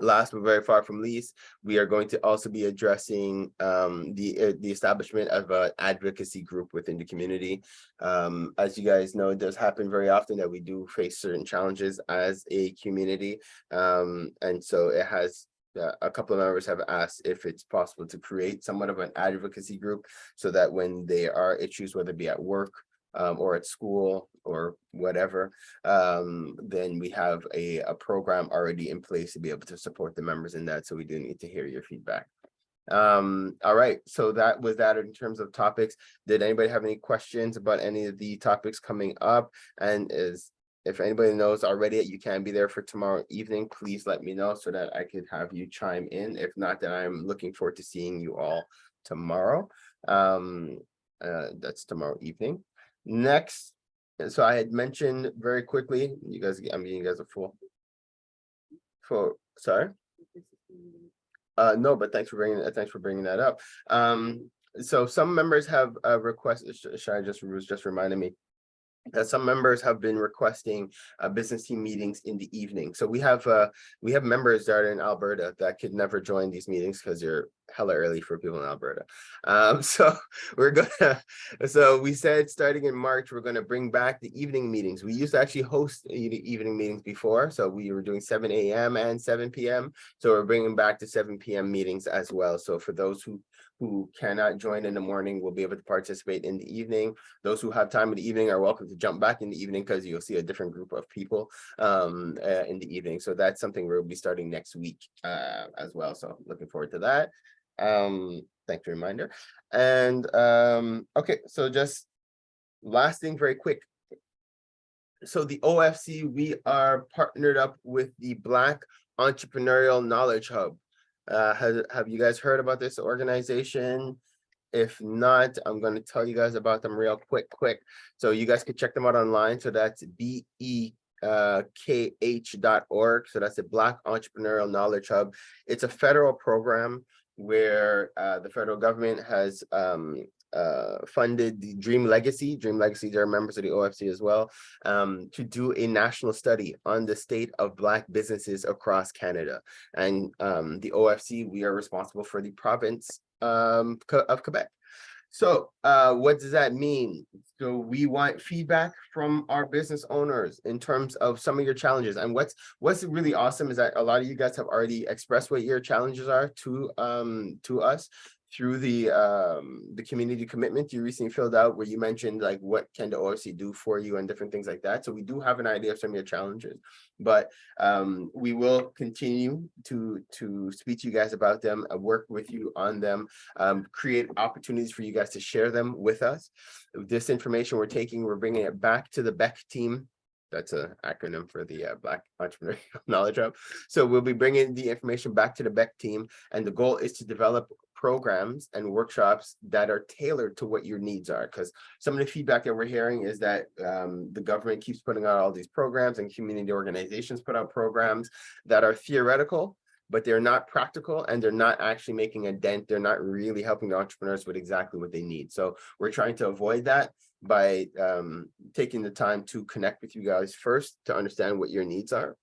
Last but very far from least, we are going to also be addressing the establishment of an advocacy group within the community. As you guys know, it does happen very often that we do face certain challenges as a community, and so it has. A couple of members have asked if it's possible to create somewhat of an advocacy group so that when there are issues, whether it be at work or at school or whatever, then we have a program already in place to be able to support the members in that. So we do need to hear your feedback. All right, so that was that in terms of topics. Did anybody have any questions about any of the topics coming up? And if anybody knows already that you can be there for tomorrow evening, please let me know so that I could have you chime in. If not, then I'm looking forward to seeing you all tomorrow. That's tomorrow evening. Next, so I had mentioned very quickly, you guys, I'm giving you guys a full, sorry. No, but thanks for bringing that up. So some members have requested, Shai just reminded me that some members have been requesting business team meetings in the evening. So we have members that are in Alberta that could never join these meetings because you're hella early for people in Alberta. So we said starting in March, we're gonna bring back the evening meetings. We used to actually host evening meetings before. So we were doing 7 a.m. and 7 p.m. So we're bringing back the 7 p.m. meetings as well. So for those who cannot join in the morning will be able to participate in the evening. Those who have time in the evening are welcome to jump back in the evening because you'll see a different group of people in the evening. So that's something we'll be starting next week as well. So looking forward to that. Thanks for the reminder. And okay, so just last thing very quick. So the OFC, we are partnered up with the Black Entrepreneurial Knowledge Hub. Have you guys heard about this organization? If not, I'm going to tell you guys about them real quick. So you guys can check them out online. So that's BEKH.org. So that's the Black Entrepreneurial Knowledge Hub. It's a federal program where the federal government has funded the Dream Legacy. Dream Legacy, they're members of the OFC as well, to do a national study on the state of Black businesses across Canada. And the OFC, we are responsible for the province of Quebec. So what does that mean? So we want feedback from our business owners in terms of some of your challenges. And what's really awesome is that a lot of you guys have already expressed what your challenges are to us through the community commitment you recently filled out, where you mentioned like what can the OFC do for you and different things like that. So we do have an idea of some of your challenges, but we will continue to speak to you guys about them, work with you on them, create opportunities for you guys to share them with us. This information we're bringing it back to the BEC team. That's an acronym for the Black Entrepreneurial Knowledge Hub. So we'll be bringing the information back to the BEC team, and the goal is to develop programs and workshops that are tailored to what your needs are. Because some of the feedback that we're hearing is that the government keeps putting out all these programs, and community organizations put out programs that are theoretical, but they're not practical, and they're not actually making a dent. They're not really helping the entrepreneurs with exactly what they need. So we're trying to avoid that by taking the time to connect with you guys first to understand what your needs are.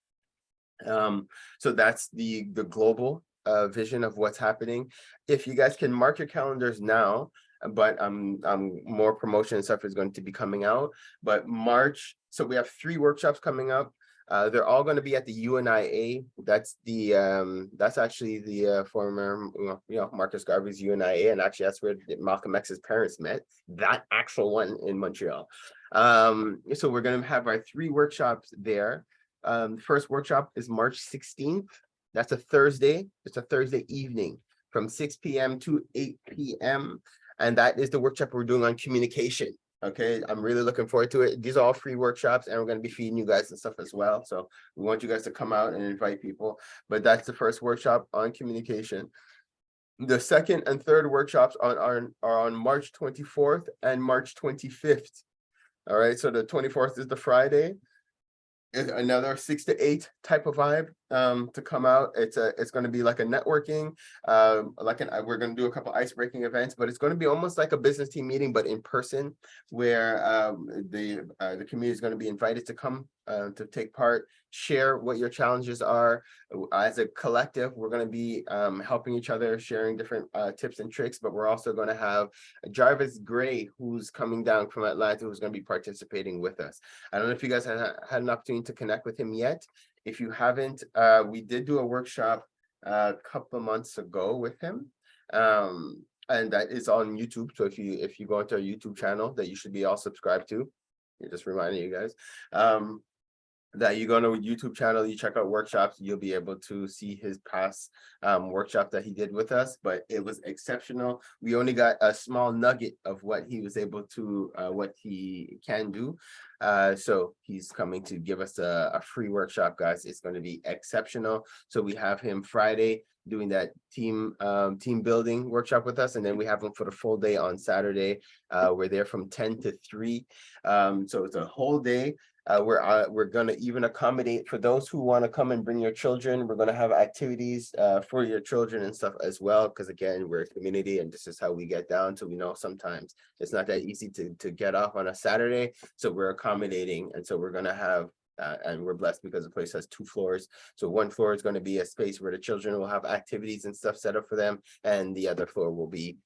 So that's the global vision of what's happening. If you guys can mark your calendars now, but more promotion and stuff is going to be coming out. But March, so we have 3 workshops coming up. They're all going to be at the UNIA. That's actually the former, Marcus Garvey's UNIA, and actually that's where Malcolm X's parents met. That actual one in Montreal. So we're going to have our 3 workshops there. The first workshop is March 16th. That's a Thursday. It's a Thursday evening from 6 p.m. to 8 p.m. And that is the workshop we're doing on communication. Okay, I'm really looking forward to it. These are all free workshops, and we're going to be feeding you guys and stuff as well. So we want you guys to come out and invite people. But that's the first workshop on communication. The second and third workshops are on March 24th and March 25th. All right, so the 24th is the Friday. Another 6 to 8 type of vibe to come out. It's going to be like a networking, we're going to do a couple ice breaking events, but it's going to be almost like a business team meeting, but in person, where the community is going to be invited to come to take part, share what your challenges are. As a collective, we're going to be helping each other, sharing different tips and tricks, but we're also going to have Jarvis Gray, who's coming down from Atlanta, who's going to be participating with us. I don't know if you guys had an opportunity to connect with him yet. If you haven't, we did do a workshop a couple of months ago with him. And that is on YouTube. So if you go into our YouTube channel that you should be all subscribed to, just reminding you guys, that you go to a YouTube channel, you check out workshops, you'll be able to see his past workshop that he did with us, but it was exceptional. We only got a small nugget of what he was able to, what he can do. So he's coming to give us a free workshop, guys. It's going to be exceptional. So we have him Friday doing that team building workshop with us, and then we have him for the full day on Saturday. We're there from 10 to 3. So it's a whole day. We're going to even accommodate for those who want to come and bring your children. We're going to have activities for your children and stuff as well, because again, we're a community and this is how we get down. So we know sometimes it's not that easy to get off on a Saturday. So we're accommodating, and so we're going to have and we're blessed because the place has 2 floors. So one floor is going to be a space where the children will have activities and stuff set up for them, and the other floor will be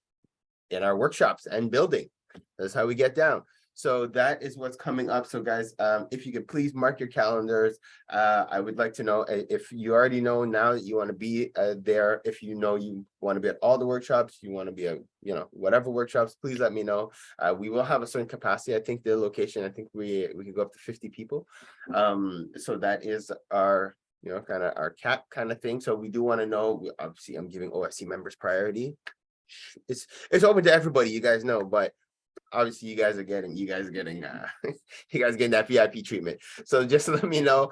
in our workshops and building. That's how we get down. So that is what's coming up. So guys, if you could please mark your calendars. I would like to know if you already know now that you want to be there. If you know you want to be at all the workshops, you want to be at, whatever workshops, please let me know. We will have a certain capacity. I think the location, I think we can go up to 50 people. So that is our, kind of our cap kind of thing. So we do want to know, obviously I'm giving OFC members priority. It's open to everybody, you guys know, but obviously you guys are getting you guys getting that VIP treatment. So just let me know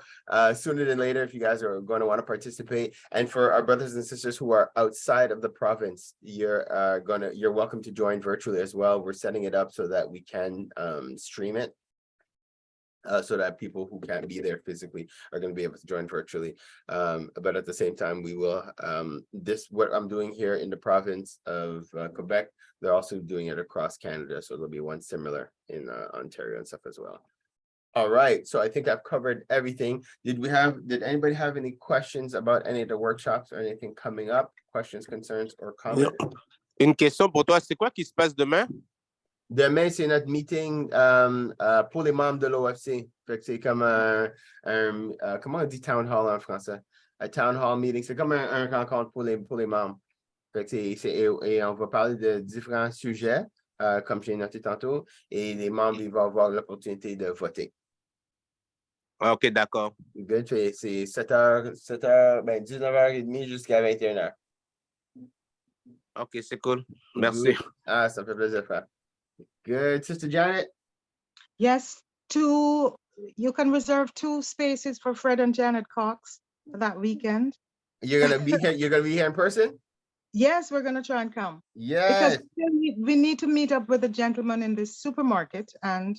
sooner than later if you guys are going to want to participate. And for our brothers and sisters who are outside of the province, you're welcome to join virtually as well. We're setting it up so that we can stream it. So that people who can't be there physically are going to be able to join virtually. But at the same time, we will, what I'm doing here in the province of Quebec, they're also doing it across Canada. So there'll be one similar in Ontario and stuff as well. All right, so I think I've covered everything. Did anybody have any questions about any of the workshops or anything coming up? Questions, concerns, or comments? Une question pour toi, c'est quoi qui se passe demain? Demain, c'est notre meeting pour les membres de l'OFC. C'est comme comment on dit town hall en français? Un town hall meeting. C'est comme un rencontre pour les membres. Et on va parler de différents sujets, comme j'ai noté tantôt, et les membres ils vont avoir l'opportunité de voter. OK, d'accord. Good. C'est 19h30 jusqu'à 21h. OK, c'est cool. Merci. Ah, ça fait plaisir, frère. Good. Sister Janet? Yes, you can reserve 2 spaces for Fred and Janet Cox for that weekend. You're gonna be here. You're gonna be here in person. Yes, we're gonna try and come. Yes. Because we need to meet up with the gentleman in this supermarket, and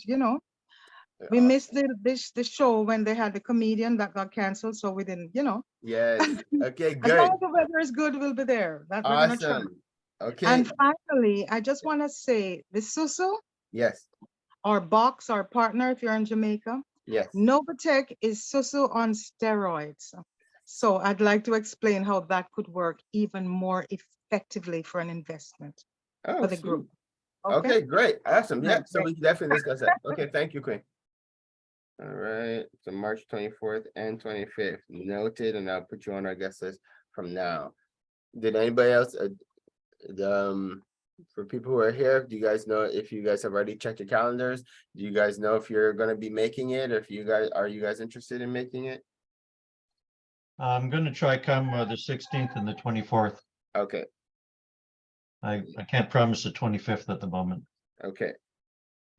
we missed the show when they had the comedian that got canceled, so we didn't. Yes. Okay. Good. As long as the weather is good, we'll be there. We're gonna try. Okay. And finally, I just want to say the Susu. Yes. Our box, our partner, if you're in Jamaica. Yes. Novatech is Susu on steroids. So I'd like to explain how that could work even more effectively for an investment for the group. Okay, great. Awesome. Yeah, so we can definitely discuss that. Okay, thank you, Queen. All right, so March 24th and 25th, noted, and I'll put you on our guest list from now. Did anybody else, for people who are here, do you guys know if you guys have already checked your calendars? Do you guys know if you're going to be making it? If you guys interested in making it? I'm going to try come the 16th and the 24th. Okay. I can't promise the 25th at the moment. Okay.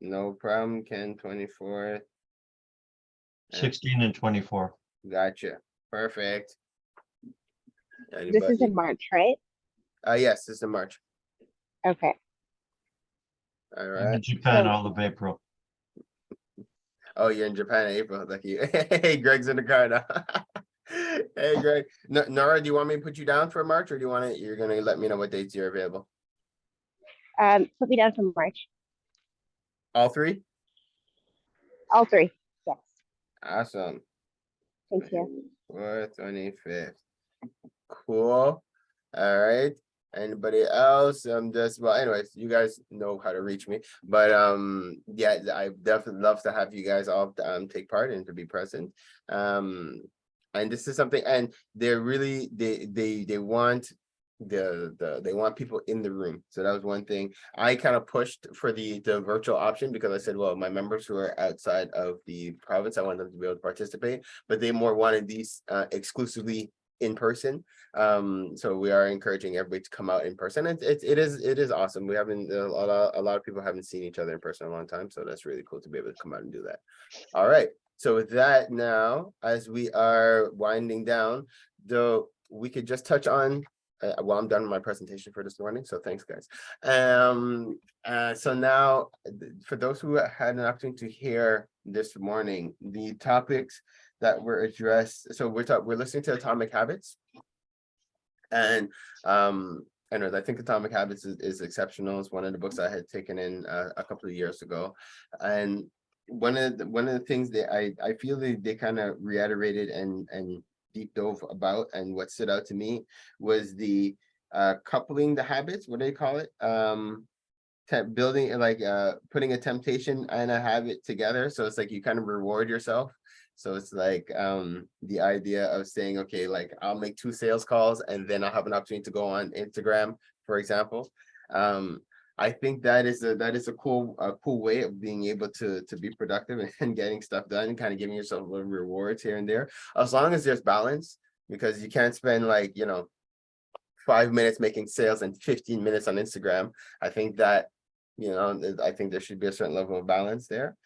No problem, Ken, 24th. 16 and 24. Gotcha. Perfect. This is in March, right? Yes, this is in March. Okay. All I'm right. in Japan So- all of April. Oh, you're in Japan in April. Lucky you. Hey, Greg's in the car now. Hey, Greg. Nora, do you want me to put you down for March, or do you want to? You're gonna let me know what dates you're available. Put me down for March. All three. All three. Yes. Awesome. Thank you. 25th. Cool. All right. Anybody else? Well, anyways, you guys know how to reach me. But yeah, I definitely love to have you guys all take part and to be present. And this is something, and they're really they want they want people in the room. So that was one thing. I kind of pushed for the virtual option because I said, well, my members who are outside of the province, I want them to be able to participate, but they more wanted these exclusively in person. So we are encouraging everybody to come out in person. It is awesome. We haven't a lot of people haven't seen each other in person in a long time, so that's really cool to be able to come out and do that. All right. So with that, now as we are winding down, though, we could just touch on. Well, I'm done with my presentation for this morning, so thanks, guys. So now, for those who had an opportunity to hear this morning, the topics that were addressed. So we're listening to Atomic Habits, and anyways, I think Atomic Habits is exceptional. It's one of the books I had taken in a couple of years ago, and one of the things that I feel they kind of reiterated and deep dove about, and what stood out to me was the coupling the habits. What do they call it? Building, like putting a temptation and a habit together. So it's like you kind of reward yourself. So it's like the idea of saying, okay, like I'll make 2 sales calls and then I'll have an opportunity to go on Instagram, for example. I think that is a cool way of being able to be productive and getting stuff done, and kind of giving yourself little rewards here and there, as long as there's balance, because you can't spend 5 minutes making sales and 15 minutes on Instagram. I think that, I think there should be a certain level of balance there.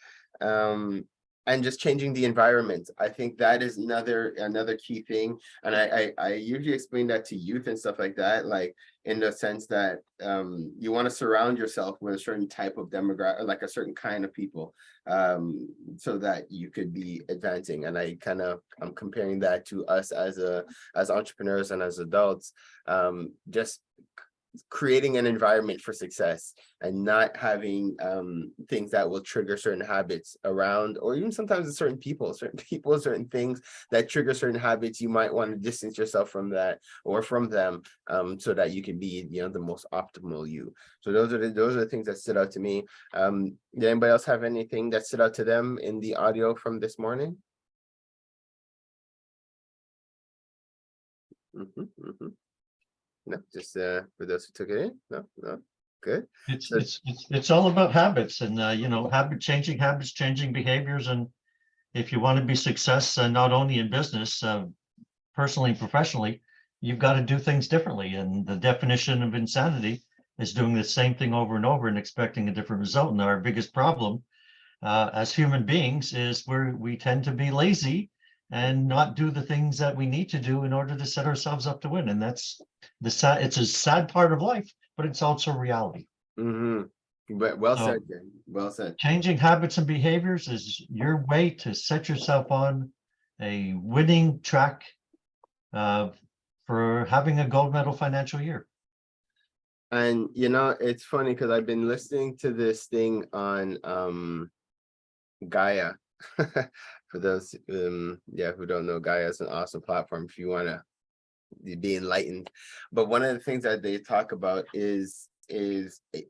And just changing the environment. I think that is another key thing. And I usually explain that to youth and stuff like that, like in the sense that you want to surround yourself with a certain type of demographic, like a certain kind of people, so that you could be advancing. And I'm comparing that to us as entrepreneurs and as adults, just creating an environment for success and not having things that will trigger certain habits around, or even sometimes certain people, certain things that trigger certain habits. You might want to distance yourself from that or from them, so that you can be the most optimal you. So those are the things that stood out to me. Did anybody else have anything that stood out to them in the audio from this morning? No, just for those who took it in. No, good. It's all about habits, and changing habits, changing behaviors. And if you want to be success, not only in business, personally and professionally, you've got to do things differently. And the definition of insanity is doing the same thing over and over and expecting a different result. And our biggest problem as human beings is we tend to be lazy and not do the things that we need to do in order to set ourselves up to win. And that's it's a sad part of life, but it's also reality. But well said, Jen. Well said. Changing habits and behaviors is your way to set yourself on a winning track for having a gold medal financial year. And it's funny because I've been listening to this thing on Gaia. For those who don't know, Gaia is an awesome platform if you want to be enlightened. But one of the things that they talk about is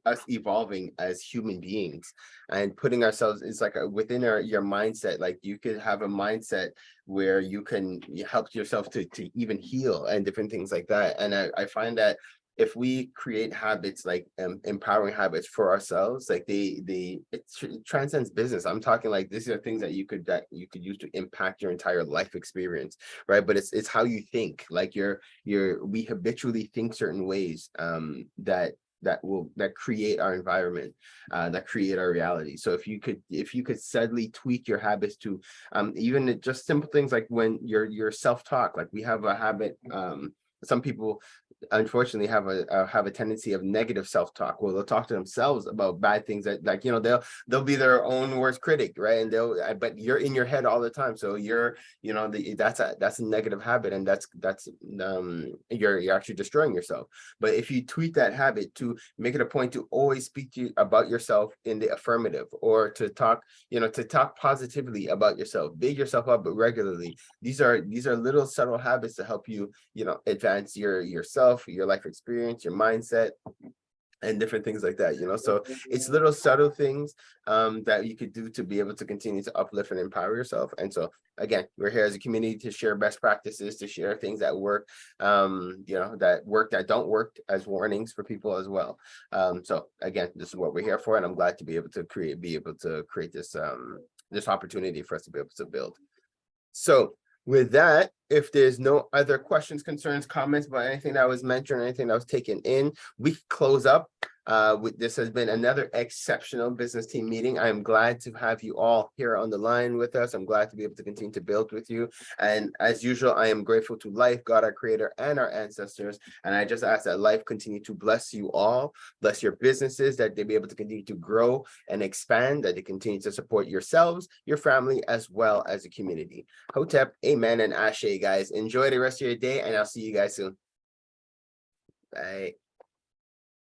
us evolving as human beings and putting ourselves, it's like within your mindset. Like you could have a mindset where you can help yourself to even heal and different things like that. And I find that if we create habits, like empowering habits for ourselves, like it transcends business. I'm talking like these are things that you could use to impact your entire life experience, right? But it's how you think. Like we habitually think certain ways that that create our environment, that create our reality. So if you could subtly tweak your habits to even just simple things like when your self-talk, like we have a habit, some people unfortunately have a tendency of negative self-talk. Well, they'll talk to themselves about bad things that, like, they'll be their own worst critic, right? And but you're in your head all the time, so you're, that's a negative habit, and that's you're actually destroying yourself. But if you tweak that habit to make it a point to always speak about yourself in the affirmative, or to talk positively about yourself, big yourself up regularly. These are little subtle habits to help you, advance yourself, your life experience, your mindset, and different things like that. So it's little subtle things that you could do to be able to continue to uplift and empower yourself. And so again, we're here as a community to share best practices, to share things that work, that don't work, as warnings for people as well. So again, this is what we're here for, and I'm glad to be able to create this this opportunity for us to be able to build. So with that, if there's no other questions, concerns, comments about anything that was mentioned or anything that was taken in, we close up. This has been another exceptional business team meeting. I am glad to have you all here on the line with us. I'm glad to be able to continue to build with you. And as usual, I am grateful to life, God, our creator, and our ancestors. And I just ask that life continue to bless you all, bless your businesses, that they be able to continue to grow and expand, that they continue to support yourselves, your family, as well as the community. Hotep, amen, and ashe, guys. Enjoy the rest of your day, and I'll see you guys soon. Bye.